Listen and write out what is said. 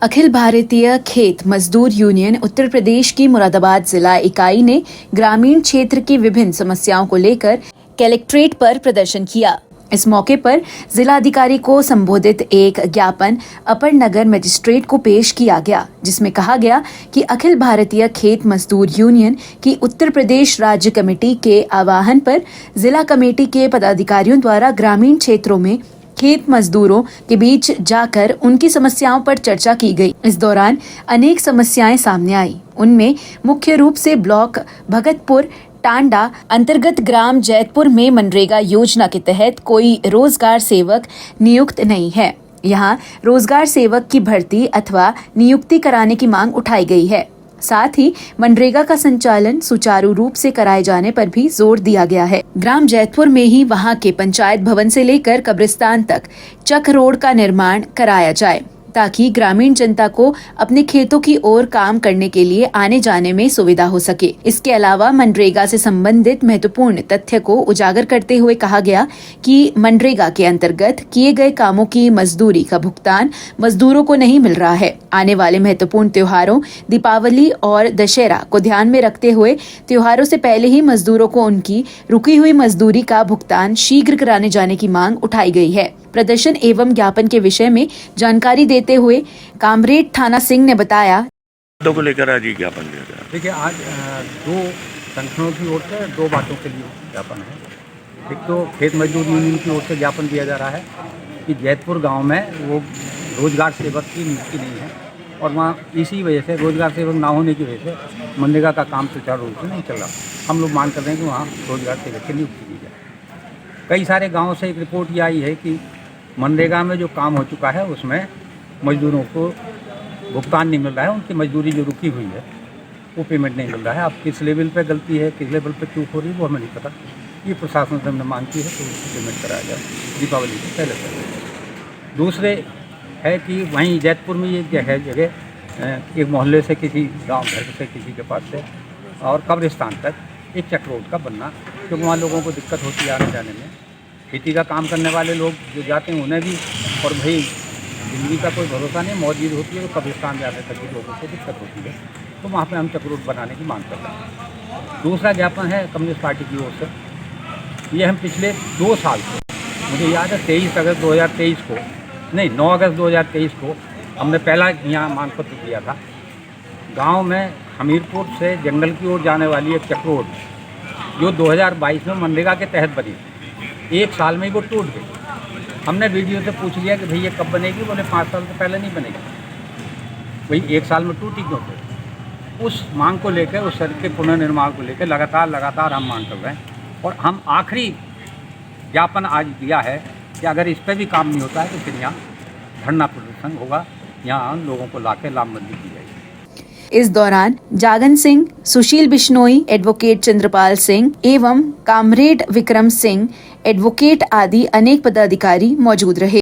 अखिल भारतीय खेत मजदूर यूनियन उत्तर प्रदेश की मुरादाबाद जिला इकाई ने ग्रामीण क्षेत्र की विभिन्न समस्याओं को लेकर कलेक्ट्रेट पर प्रदर्शन किया। इस मौके पर जिलाधिकारी को संबोधित एक ज्ञापन अपर नगर मजिस्ट्रेट को पेश किया गया, जिसमें कहा गया कि अखिल भारतीय खेत मजदूर यूनियन की उत्तर प्रदेश राज्य कमेटी के आह्वान पर जिला कमेटी के पदाधिकारियों द्वारा ग्रामीण क्षेत्रों में खेत मजदूरों के बीच जाकर उनकी समस्याओं पर चर्चा की गई। इस दौरान अनेक समस्याएं सामने आई। उनमें मुख्य रूप से ब्लॉक भगतपुर टांडा अंतर्गत ग्राम जैतपुर में मनरेगा योजना के तहत कोई रोजगार सेवक नियुक्त नहीं है। यहां रोजगार सेवक की भर्ती अथवा नियुक्ति कराने की मांग उठाई गई है। साथ ही मनरेगा का संचालन सुचारू रूप से कराए जाने पर भी जोर दिया गया है। ग्राम जैतपुर में ही वहां के पंचायत भवन से लेकर कब्रिस्तान तक चक रोड का निर्माण कराया जाए, ताकि ग्रामीण जनता को अपने खेतों की ओर काम करने के लिए आने जाने में सुविधा हो सके। इसके अलावा मनरेगा से संबंधित महत्वपूर्ण तथ्य को उजागर करते हुए कहा गया कि मनरेगा के अंतर्गत किए गए कामों की मजदूरी का भुगतान मजदूरों को नहीं मिल रहा है। आने वाले महत्वपूर्ण त्योहारों दीपावली और दशहरा को ध्यान में रखते हुए त्योहारों से पहले ही मजदूरों को उनकी रुकी हुई मजदूरी का भुगतान शीघ्र कराने जाने की मांग उठाई गई है। प्रदर्शन एवं ज्ञापन के विषय में जानकारी देते हुए कामरेड थाना सिंह ने बताया, को लेकर आज ज्ञापन दिया गया। देखिए, आज दो संगठनों की ओर से दो बातों के लिए ज्ञापन है। एक तो खेत मजदूर यूनियन की ओर से ज्ञापन दिया जा रहा है कि जैतपुर गांव में वो रोजगार सेवक की नियुक्ति नहीं है और वहाँ इसी वजह से रोजगार सेवक ना होने की वजह से मनरेगा का काम सुचारू रूप से नहीं चल रहा। हम लोग मांग कर रहे हैं कि वहाँ रोजगार सेवक की नियुक्ति की जाए। कई सारे गाँव से एक रिपोर्ट ये आई है कि मनरेगा में जो काम हो चुका है उसमें मजदूरों को भुगतान नहीं मिल रहा है। उनकी मजदूरी जो रुकी हुई है वो पेमेंट नहीं मिल रहा है। अब किस लेवल पे गलती है, किस लेवल पे चूक हो रही है वो हमें नहीं पता। ये प्रशासन से हमने मांग की है तो उसकी पेमेंट कराया जाए दीपावली से पहले। दूसरे है कि वहीं जैतपुर में ये जगह एक मोहल्ले से किसी गाँव घर से किसी के पास से और कब्रिस्तान तक एक चक रोड का बनना, क्योंकि वहाँ लोगों को दिक्कत होती है आने जाने में। खेती का काम करने वाले लोग जो जाते हैं उन्हें भी, और भाई जिंदगी का कोई भरोसा नहीं, मौजूद होती है तो कब्रिस्तान जाने तक भी लोगों को दिक्कत होती है। तो वहाँ पे हम चक रोड बनाने की मांग कर रहे हैं। दूसरा ज्ञापन है कम्युनिस्ट पार्टी की ओर से। ये हम पिछले 2 साल से, मुझे याद है 23 अगस्त 2023 को, नहीं 9 अगस्त 2023 को हमने पहला यहाँ मांग पत्र दिया था। गाँव में हमीरपुर से जंगल की ओर जाने वाली एक चक रोड जो 2022 में मनरेगा के तहत बनी, 1 साल में ही वो टूट गई। हमने वीडियो से पूछ लिया कि भैया कब बनेगी, बोले 5 साल से पहले नहीं बनेगी। वही 1 साल में टूटी क्यों फिर? उस मांग को लेकर, उस सड़क के पुनर्निर्माण को लेकर लगातार हम मांग कर रहे हैं। और हम आखिरी ज्ञापन आज दिया है कि अगर इस पर भी काम नहीं होता है तो फिर यहाँ धरना प्रदर्शन होगा, यहाँ लोगों को लाके लामबंदी की जाएगी। इस दौरान जागन सिंह, सुशील बिश्नोई, एडवोकेट चंद्रपाल सिंह एवं कामरेड विक्रम सिंह, एडवोकेट आदि अनेक पदाधिकारी मौजूद रहे।